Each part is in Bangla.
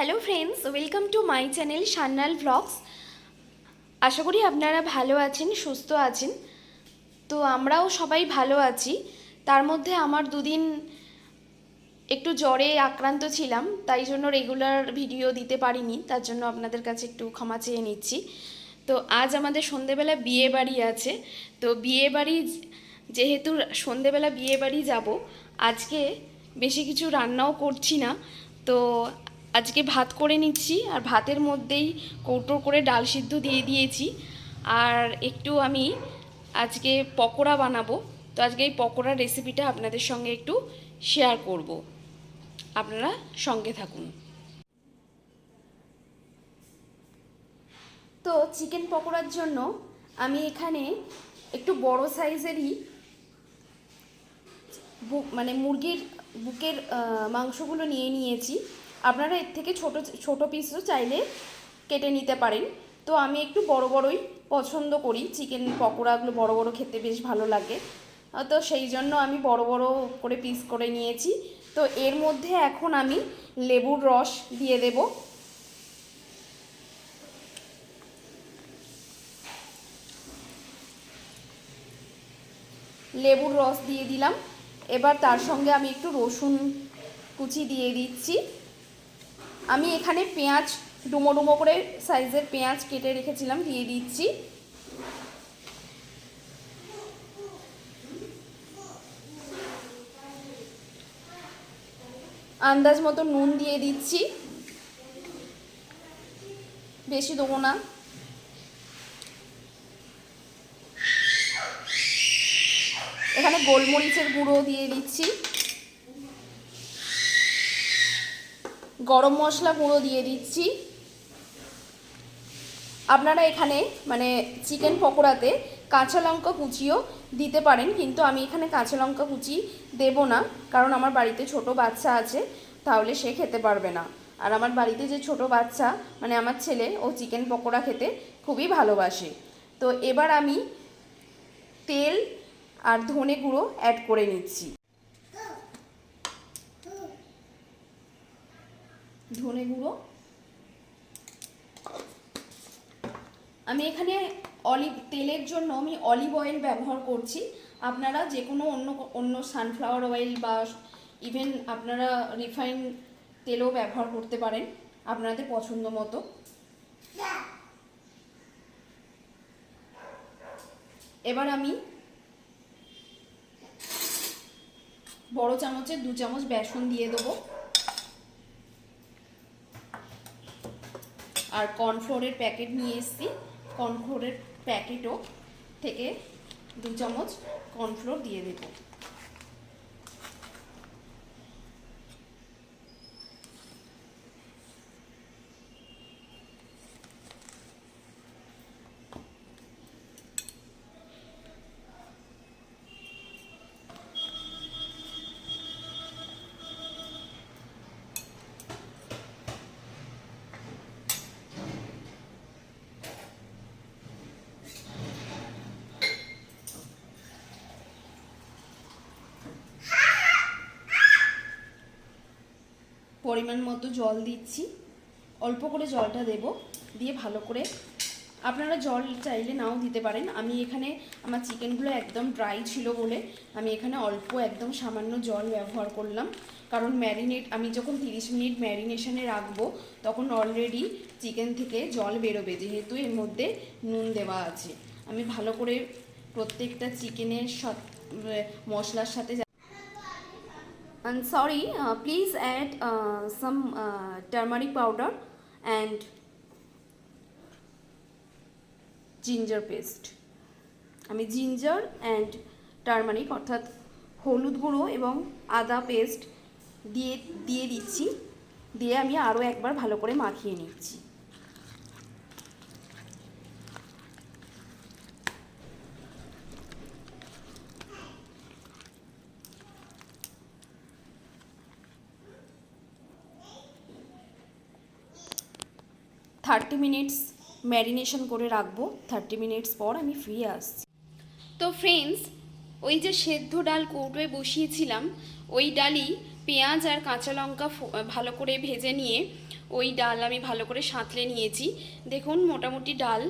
Hello friends, welcome to my channel Sanyal vlogs. আশা করি আপনারা ভালো আছেন, সুস্থ আছেন। তো আমরাও সবাই ভালো আছি। তার মধ্যে আমার দুদিন একটু জ্বরে আক্রান্ত ছিলাম, তাই জন্য রেগুলার ভিডিও দিতে পারিনি। তার জন্য আপনাদের কাছে একটু ক্ষমা চেয়ে নিচ্ছি। তো আজ আমাদের সন্ধেবেলা বিয়ে বাড়ি আছে। তো বিয়ে বাড়ি যেহেতু সন্ধেবেলা বিয়ে বাড়ি যাব, আজকে বেশি কিছু রান্নাও করছি না। তো আজকে ভাত করে নিচ্ছি, আর ভাতের মধ্যেই কৌটো করে ডাল সিদ্ধ দিয়ে দিয়েছি। আর একটু আমি আজকে পকোড়া বানাবো। তো আজকে এই পকোড়ার রেসিপিটা আপনাদের সঙ্গে একটু শেয়ার করব, আপনারা সঙ্গে থাকুন। তো চিকেন পকোড়ার জন্য আমি এখানে একটু বড় সাইজেরই মুরগির বুকের মাংসগুলো নিয়ে নিয়েছি। আপনারা এর থেকে ছোট ছোট পিসও চাইলে কেটে নিতে পারেন। তো আমি একটু বড় বড়ই পছন্দ করি, চিকেন পকোড়াগুলো বড় বড় খেতে বেশ ভালো লাগে। তো সেই জন্য আমি বড় বড় করে পিস করে নিয়েছি। তো এর মধ্যে এখন আমি লেবুর রস দিয়ে দেব। লেবুর রস দিয়ে দিলাম। এবার তার সঙ্গে আমি একটু রসুন কুচি দিয়ে দিচ্ছি। আমি এখানে পেঁয়াজ ডুমো ডুমো করে সাইজের পেঁয়াজ কেটে রেখেছিলাম, দিয়ে দিচ্ছি। আন্দাজ মতো নুন দিয়ে দিচ্ছি, বেশি দেবো না। এখানে গোলমরিচের গুঁড়ো দিয়ে দিচ্ছি, গরম মশলা গুঁড়ো দিয়ে দিচ্ছি। আপনারা এখানে চিকেন পকোড়াতে কাঁচা লঙ্কা কুচিও দিতে পারেন, কিন্তু আমি এখানে কাঁচা লঙ্কা কুচি দেব না, কারণ আমার বাড়িতে ছোট বাচ্চা আছে, তাহলে সে খেতে পারবে না। আর আমার বাড়িতে যে ছোট বাচ্চা আমার ছেলে, ও চিকেন পকোড়া খেতে খুবই ভালোবাসে। তো এবার আমি তেল আর ধনে গুঁড়ো অ্যাড করে নিচ্ছি। ধনে গুঁড়ো আমি এখানে তেলের জন্য আমি অলিভ অয়েল ব্যবহার করছি। আপনারা যে কোনো অন্য সানফ্লাওয়ার অয়েল বা ইভেন আপনারা রিফাইন তেলও ব্যবহার করতে পারেন আপনাদের পছন্দ মতো। এবার আমি বড় চামচের 2 চামচ বেসন দিয়ে দেবো, আর কর্নফ্লোরের প্যাকেট নিয়ে এসেছি। কর্নফ্লোরের প্যাকেটও থেকে 2 চামচ কর্নফ্লোর দিয়ে দেব। পরিমাণ মতো জল দিচ্ছি, অল্প করে জলটা দেব, দিয়ে ভালো করে, আপনারা জল চাইলে নাও দিতে পারেন। আমি এখানে আমার চিকেনগুলো একদম ড্রাই ছিল বলে আমি এখানে অল্প একদম সামান্য জল ব্যবহার করলাম, কারণ আমি যখন 30 মিনিট ম্যারিনেশনে রাখবো তখন অলরেডি চিকেন থেকে জল বেরোবে, যেহেতু এর মধ্যে নুন দেওয়া আছে। আমি ভালো করে প্রত্যেকটা চিকেনের মশলার সাথে, and sorry, please add some turmeric powder and ginger paste. আমি জিঞ্জার অ্যান্ড টারমারিক অর্থাৎ হলুদ গুঁড়ো এবং আদা পেস্ট দিয়ে দিচ্ছি, দিয়ে আমি আরও একবার ভালো করে মাখিয়ে নিচ্ছি। থার্টি মিনিটস ম্যারিনেশন করে রাখবো। 30 মিনিটস পর আমি ফিরে আসছি। তো ফ্রেন্ডস, ওই যে সেদ্ধ ডাল কৌটোয় বসিয়েছিলাম, ওই ডালই পেঁয়াজ আর কাঁচা লঙ্কা ভালো করে ভেজে নিয়ে ওই ডাল আমি ভালো করে সাঁতলে নিয়েছি। দেখুন মোটামুটি ডাল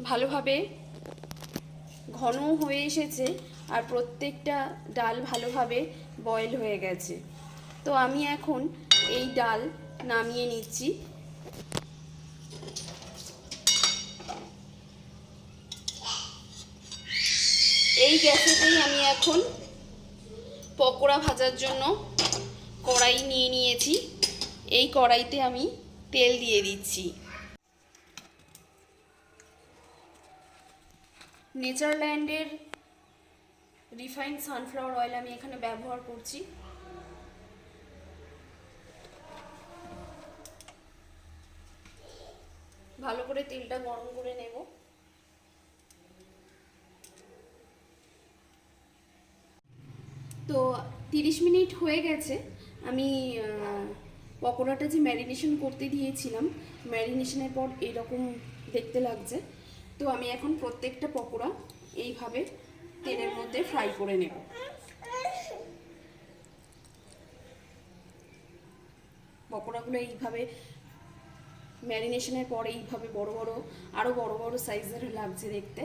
ভালোভাবে ঘন হয়ে এসেছে আর প্রত্যেকটা ডাল ভালোভাবে বয়েল হয়ে গেছে। তো আমি এখন এই ডাল নামিয়ে নিচ্ছি। এই গ্যাসেতেই আমি এখন পকোড়া ভাজার জন্য কড়াই নিয়ে নিয়েছি। এই কড়াইতে আমি তেল দিয়ে দিচ্ছি। নেচারল্যান্ডের রিফাইন্ড সানফ্লাওয়ার অয়েল আমি এখানে ব্যবহার করছি। ভালো করে তেলটা গরম করে নেব। তো 30 মিনিট হয়ে গেছে। আমি পকোড়াটা যে ম্যারিনেশন করতে দিয়েছিলাম, ম্যারিনেশনের পর এরকম দেখতে লাগছে। তো আমি এখন প্রত্যেকটা পকোড়া এইভাবে তেলের মধ্যে ফ্রাই করে নেব। পকোড়াগুলো এইভাবে ম্যারিনেশনের পর এইভাবে বড় বড়, আরও বড় বড় সাইজের লাগছে দেখতে।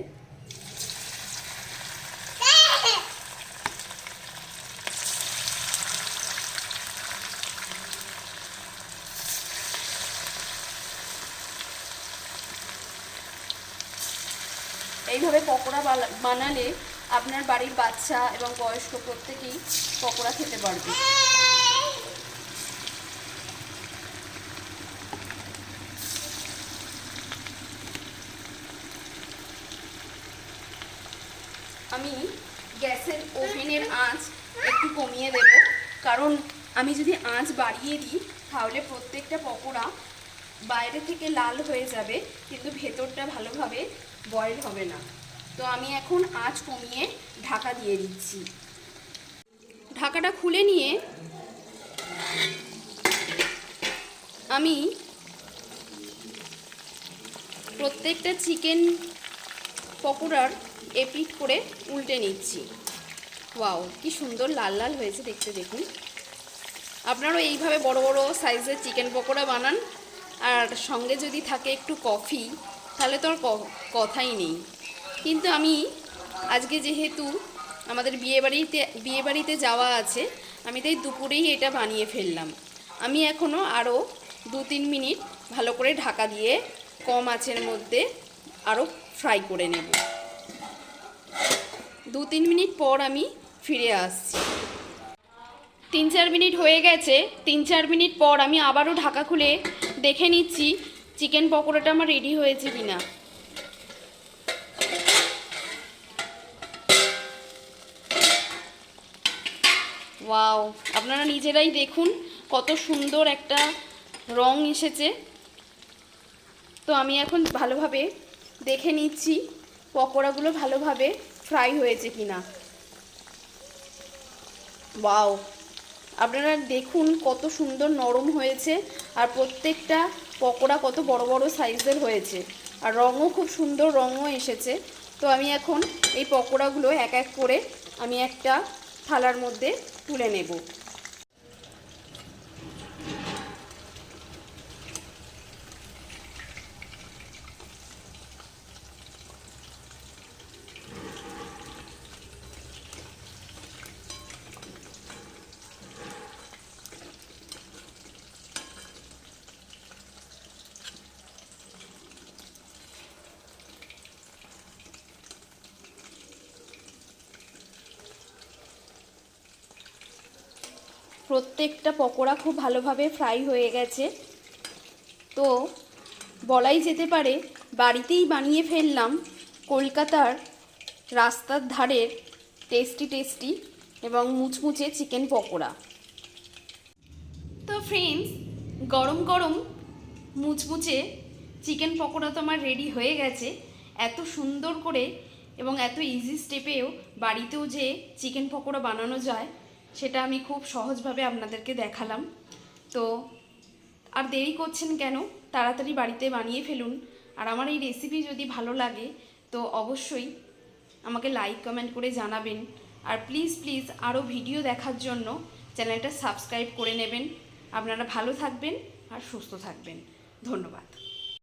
এইভাবে পকোড়া বানালে আপনার বাড়ির বাচ্চা এবং বয়স্ক প্রত্যেকেই পকোড়া খেতে পারবে। আমি গ্যাসের ওভেনের আঁচ একটু কমিয়ে দেব, কারণ আমি যদি আঁচ বাড়িয়ে দিই তাহলে প্রত্যেকটা পকোড়া বাইরে থেকে লাল হয়ে যাবে কিন্তু ভেতরটা ভালোভাবে বয়েল হবে না। তো আমি এখন আঁচ কমিয়ে ঢাকা দিয়ে দিচ্ছি। ঢাকাটা খুলে নিয়ে আমি প্রত্যেকটা চিকেন পকোড়ার এপিট করে উল্টে নিচ্ছি। ওয়াও, কি সুন্দর লাল লাল হয়েছে দেখতে, দেখুন। আপনারাও এইভাবে বড় বড় সাইজের চিকেন পকোড়া বানান, আর সঙ্গে যদি থাকে একটু কফি তাহলে তো আর কথাই নেই। কিন্তু আমি আজকে যেহেতু আমাদের বিয়েবাড়িতে যাওয়া আছে, আমি তাই দুপুরেই এটা বানিয়ে ফেললাম। আমি এখনও আরও 2-3 মিনিট ভালো করে ঢাকা দিয়ে কম আঁচের মধ্যে আরও ফ্রাই করে নেব। 2-3 মিনিট পর আমি ফিরে আসছি। 3-4 মিনিট হয়ে গেছে। 3-4 মিনিট পর আমি আবারও ঢাকা খুলে দেখে নিচ্ছি চিকেন পকোড়াটা আমার রেডি হয়েছে কিনা। ওয়াও, আপনারা নিজেরাই দেখুন কত সুন্দর একটা রং এসেছে। তো আমি এখন ভালোভাবে দেখে নিচ্ছি পকোড়াগুলো ভালোভাবে ফ্রাই হয়েছে কিনা। ওয়াও, আপনারা দেখুন কত সুন্দর নরম হয়েছে, আর প্রত্যেকটা পকোড়া কত বড় বড় সাইজের হয়েছে, আর রঙও খুব সুন্দর রঙও এসেছে। তো আমি এখন এই পকোড়াগুলো এক এক করে আমি একটা থালার মধ্যে তুলে নেব। প্রত্যেকটা পকোড়া খুব ভালোভাবে ফ্রাই হয়ে গেছে। তো বলাই যেতে পারে বাড়িতেই বানিয়ে ফেললাম কলকাতার রাস্তার ধারের টেস্টি এবং মুচমুচে চিকেন পকোড়া। তো ফ্রেন্ডস, গরম গরম মুচমুচে চিকেন পকোড়া তো আমার রেডি হয়ে গেছে। এত সুন্দর করে এবং এত ইজি স্টেপেও বাড়িতেও যে চিকেন পকোড়া বানানো যায় সেটা আমি খুব সহজভাবে আপনাদেরকে দেখালাম। তো আর দেরি করছেন কেন, তাড়াতাড়ি বাড়িতে বানিয়ে ফেলুন। আর আমার এই রেসিপি যদি ভালো লাগে তো অবশ্যই আমাকে লাইক কমেন্ট করে জানাবেন। আর প্লিজ আরও ভিডিও দেখার জন্য চ্যানেলটা সাবস্ক্রাইব করে নেবেন। আপনারা ভালো থাকবেন আর সুস্থ থাকবেন। ধন্যবাদ।